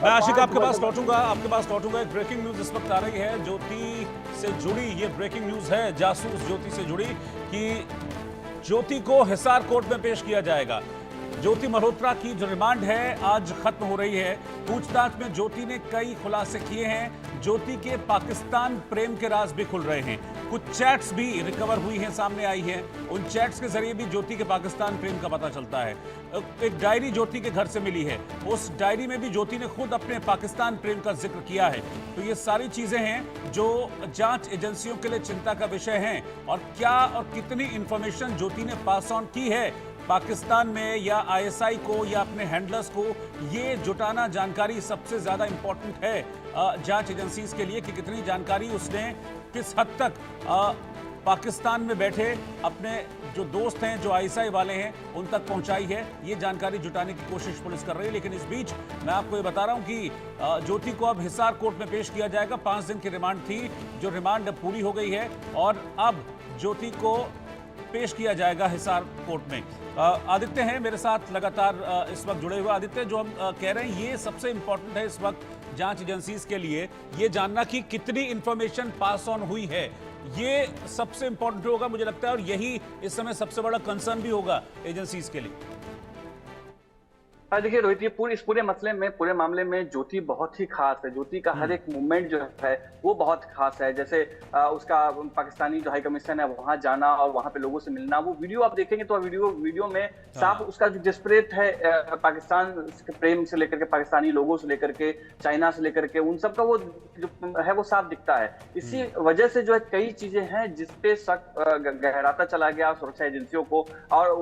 मैं आशिक आपके पास लौटूंगा। एक ब्रेकिंग न्यूज इस वक्त आ रही है ज्योति से जुड़ी। ये ब्रेकिंग न्यूज है जासूस ज्योति से जुड़ी कि ज्योति को हिसार कोर्ट में पेश किया जाएगा। ज्योति मल्होत्रा की जो रिमांड है आज खत्म हो रही है। पूछताछ में ज्योति ने कई खुलासे किए हैं। ज्योति के पाकिस्तान प्रेम के राज भी खुल रहे हैं। कुछ चैट्स भी रिकवर हुई हैं, सामने आई हैं। उन चैट्स के जरिए भी ज्योति के पाकिस्तान प्रेम का पता चलता है। एक डायरी ज्योति के घर से मिली है। उस डायरी में भी ज्योति ने खुद अपने पाकिस्तान प्रेम का जिक्र किया है। तो ये सारी चीजें हैं जो जांच एजेंसियों के लिए चिंता का विषय हैं। और क्या और कितनी इंफॉर्मेशन ज्योति ने पास ऑन की है पाकिस्तान में या आईएसआई को या अपने हैंडलर्स को, ये जुटाना जानकारी सबसे ज्यादा इंपॉर्टेंट है जांच एजेंसीज के लिए कि कितनी जानकारी उसने किस हद तक पाकिस्तान में बैठे अपने जो दोस्त हैं, जो आईएसआई वाले हैं, उन तक पहुंचाई है। ये जानकारी जुटाने की कोशिश पुलिस कर रही है। लेकिन इस बीच मैं आपको ये बता रहा हूं कि ज्योति को अब हिसार कोर्ट में पेश किया जाएगा। 5 दिन की रिमांड थी, जो रिमांड अब पूरी हो गई है और अब ज्योति को पेश किया जाएगा हिसार कोर्ट में। आदित्य हैं मेरे साथ लगातार इस वक्त जुड़े हुए। आदित्य, जो हम कह रहे हैं ये सबसे इंपॉर्टेंट है इस वक्त जांच एजेंसीज के लिए, ये जानना कि कितनी इंफॉर्मेशन पास ऑन हुई है, ये सबसे इंपॉर्टेंट होगा मुझे लगता है। और यही इस समय सबसे बड़ा कंसर्न भी होगा एजेंसीज के लिए। देखिए रोहित, ये इस पूरे मामले में ज्योति बहुत ही खास है। ज्योति का हर एक मूवमेंट जो है वो बहुत खास है। जैसे उसका पाकिस्तानी जो हाई कमीशन है वहां जाना और वहां पे लोगों से मिलना, वो वीडियो आप देखेंगे तो वीडियो में साफ उसका जो डिस्परेट है पाकिस्तान के प्रेम से लेकर के, पाकिस्तानी लोगों से लेकर के, चाइना से लेकर के, उन सब का वो जो है वो साफ दिखता है। इसी वजह से जो है कई चीजें हैं जिसपे शक गहराता चला गया सुरक्षा एजेंसियों को। और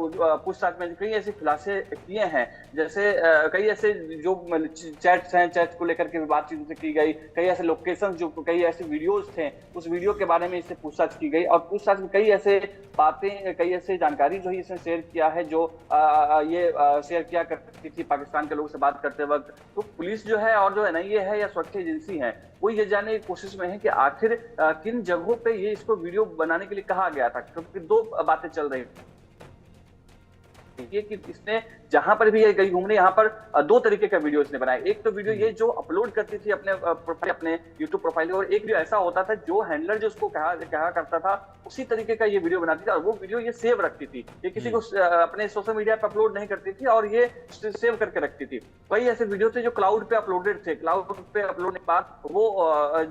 पूछताछ में कई ऐसे खुलासे किए हैं, जैसे कई ऐसे जो चैट्स हैं, चैट्स को लेकर के बातचीत से की गई, कई ऐसे लोकेशन, जो कई ऐसे वीडियोस थे उस वीडियो के बारे में इससे पूछताछ की गई। और पूछताछ में कई ऐसे बातें, कई ऐसे जानकारी जो है इसने शेयर किया है, जो ये शेयर किया करती थी पाकिस्तान के लोगों से बात करते वक्त। तो पुलिस जो है और जो एनआईए है या सुरक्षा एजेंसी है वो ये जानने की कोशिश में है कि आखिर किन जगहों पे ये इसको वीडियो बनाने के लिए कहा गया था। क्योंकि दो बातें चल रही कि इसने जहां पर भी ये गई घूमने, यहाँ पर 2 तरीके का वीडियो इसने बनाया। एक तो वीडियो ये जो अपलोड करती थी अपने यूट्यूब प्रोफाइल, और एक वीडियो ऐसा होता था जो हैंडलर जो उसको कहा करता था उसी तरीके का ये वीडियो बनाती थी। और वो वीडियो ये सेव रखती थी, ये किसी को अपने सोशल मीडिया पे अपलोड नहीं करती थी और ये सेव करके रखती थी। कई ऐसे वीडियो थे जो क्लाउड पे अपलोडेड थे। क्लाउड पे अपलोड के बाद वो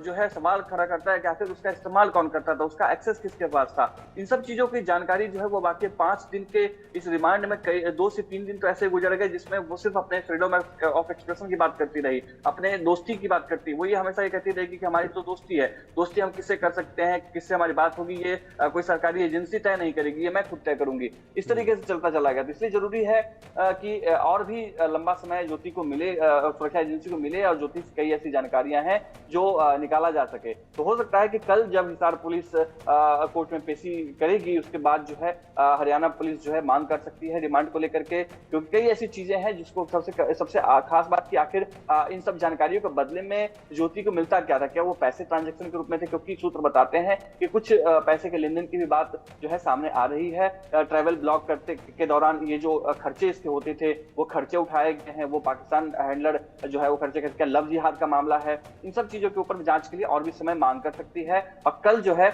जो है सवाल खड़ा करता है कि आखिर उसका इस्तेमाल कौन करता था, उसका एक्सेस किसके पास था। इन सब चीजों की जानकारी जो है वो बाकी 5 दिन के इस रिमांड में 2 से 3 दिन तो ऐसे गुजर गए जिसमें वो सिर्फ अपने फ्रीडम ऑफ एक्सप्रेशन की बात करती रही, अपने दोस्ती की बात करती। वो ये हमेशा ये कहती रहेगी कि हमारी तो दोस्ती है, दोस्ती हम किससे कर सकते हैं, किससे हमारी बात होगी ये कोई सरकारी एजेंसी तय नहीं करेगी, ये मैं खुद तय करूंगी। इस तरीके से चलता चला गया। तो इसलिए जरूरी है कि और भी लंबा समय ज्योति को मिले, सुरक्षा एजेंसी को मिले, और ज्योति से कई ऐसी जानकारियां हैं जो निकाला जा सके। तो हो सकता है कि कल जब हिसार पुलिस कोर्ट में पेशी करेगी उसके बाद जो है हरियाणा पुलिस जो है मांग कर सकती है रिमांड को लेकर के, क्योंकि कई ऐसी चीजें हैं जिसको सबसे खास बात की आखिर इन सब जानकारियों के बदले में ज्योति को मिलता क्या था। क्या वो पैसे ट्रांजैक्शन के रूप में थे? क्योंकि सूत्र बताते हैं कि कुछ पैसे के लेन देन की भी बात जो है सामने आ रही है। ट्रैवल ब्लॉग करते के दौरान ये जो खर्चे इसके होते थे वो खर्चे उठाए गए हैं। वो पाकिस्तान हैंडलर जो है वो खर्चे करके, लव जिहाद का मामला है। इन सब चीजों के ऊपर जांच के लिए और भी समय मांग कर सकती है। और कल जो है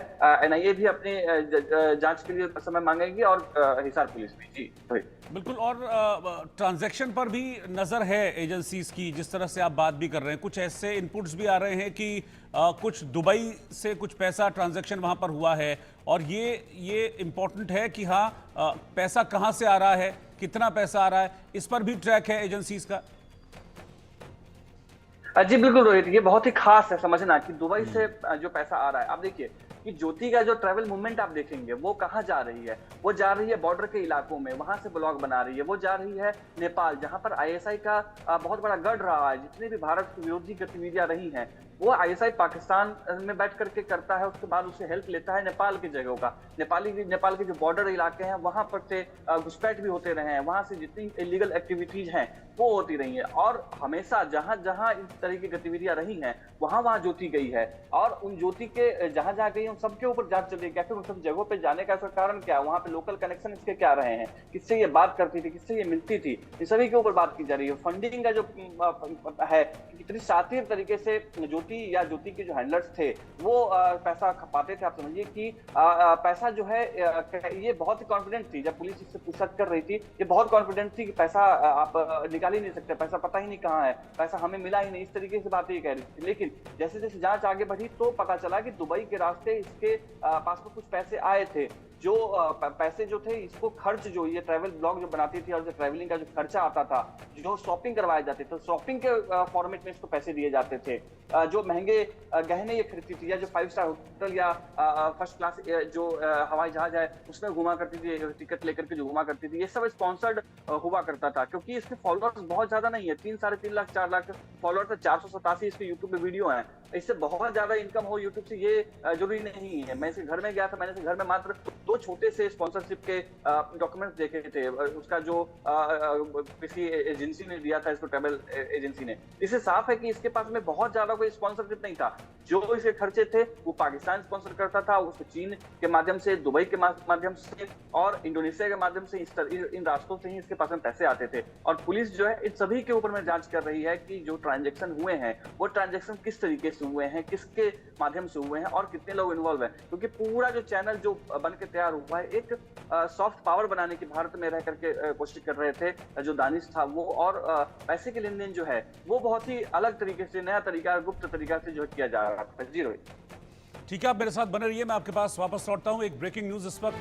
एनआईए भी अपनी जांच के लिए समय मांगेगी और हिसार पुलिस भी। जी बिल्कुल। और ट्रांजैक्शन पर भी नजर है एजेंसीज की, जिस तरह से आप बात भी कर रहे हैं। कुछ ऐसे इनपुट्स भी आ रहे हैं कि कुछ दुबई से कुछ पैसा ट्रांजैक्शन वहां पर हुआ है। और ये इंपॉर्टेंट है कि हाँ, पैसा कहां से आ रहा है, कितना पैसा आ रहा है, इस पर भी ट्रैक है एजेंसीज का। जी बिल्कुल रोहित, ये बहुत ही खास है समझना कि दुबई से जो पैसा आ रहा है। आप देखिए कि ज्योति का जो ट्रैवल मूवमेंट आप देखेंगे वो कहाँ जा रही है। वो जा रही है बॉर्डर के इलाकों में, वहां से ब्लॉग बना रही है। वो जा रही है नेपाल, जहां पर आईएसआई का बहुत बड़ा गढ़ रहा है। जितनी भी भारत की विरोधी गतिविधियां रही हैं वो आईएसआई पाकिस्तान में बैठ करके करता है। उसके बाद उससे हेल्प लेता है नेपाल की जगहों का। नेपाल के जो बॉर्डर इलाके हैं वहां पर से घुसपैठ भी होते रहे हैं। वहां से जितनी इलीगल एक्टिविटीज हैं वो होती रही है। और हमेशा जहां जहां इस तरह की गतिविधियां रही हैं वहां वहां ज्योति गई है, और उन ज्योति के जहां जहां गई उन सबके ऊपर जांच चल रही है। आखिर उन सब जगहों पे जाने का इसका कारण क्या है, वहां पे लोकल कनेक्शन इसके क्या रहे हैं, किससे ये बात करती थी, किससे ये मिलती थी, इस सभी के ऊपर बात की जा रही है। फंडिंग का जो है, कितनी शातिर तरीके से ज्योति या ज्योति के जो हैंडलर्स थे वो पैसा खपाते थे। आप समझिए कि पैसा जो है ये बहुत ही कॉन्फिडेंट थी, जब पुलिस इससे पूछताछ कर रही थी ये बहुत कॉन्फिडेंट थी कि पैसा आप निकाल ही नहीं सकते, पैसा पता ही नहीं कहाँ है, पैसा हमें मिला ही नहीं, इस तरीके से बातें ये कह रही थी। लेकिन जैसे जैसे जांच आगे बढ़ी तो पता चला कि दुबई के रास्ते इसके पास में कुछ पैसे आए थे, जो पैसे जो थे इसको खर्च, जो ये ट्रैवल ब्लॉग जो बनाती थी और जो ट्रैवलिंग का जो खर्चा आता था, जो शॉपिंग करवाए जाते थे, शॉपिंग के फॉर्मेट में इसको पैसे दिए जाते थे। जो महंगे गहने ये खरीदती थी, या जो 5 स्टार होटल या फर्स्ट क्लास जो हवाई जहाज है उसमें घुमा करती थी, टिकट लेकर के जो घुमा करती थी, ये सब स्पॉन्सर्ड हुआ करता था। क्योंकि इसके फॉलोअर्स बहुत ज्यादा नहीं है, 3 साढ़े 3 लाख 4 लाख फॉलोअर्स, 487 इसके यूट्यूब पे वीडियो हैं। इससे बहुत ज्यादा इनकम हो यूट्यूब से ये जरूरी नहीं है। मैं इसे घर में गया था, मैंने इसे घर में मात्र 2 छोटे से स्पॉन्सरशिप के डॉक्यूमेंट्स देखे थे, उसका जो किसी एजेंसी ने दिया था इसको, ट्रैवल एजेंसी ने। इससे साफ है कि इसके पास में बहुत ज्यादा कोई स्पॉन्सरशिप नहीं था। जो इसके खर्चे थे वो पाकिस्तान स्पॉन्सर करता था, उसको चीन के माध्यम से, दुबई के माध्यम से और इंडोनेशिया के माध्यम से, इन रास्तों से ही इसके पास में पैसे आते थे। और पुलिस जो है इन सभी के ऊपर में जांच कर रही है कि जो ट्रांजैक्शन हुए हैं वो ट्रांजैक्शन किस तरीके से हुए हैं, किसके माध्यम से हुए हैं और कितने लोग इन्वॉल्व हैं। क्योंकि पूरा जो चैनल जो बन के तैयार हुआ है एक सॉफ्ट पावर बनाने की भारत में रह करके कोशिश कर रहे थे जो दानिश था वो, और पैसे के लेन देन जो है वो बहुत ही अलग तरीके से, नया तरीका, गुप्त तरीका से जो किया जा रहा था। जी रोहित। ठीक है, आप मेरे साथ बने रहिए, मैं आपके पास वापस लौटता हूं। एक ब्रेकिंग न्यूज इस वक्त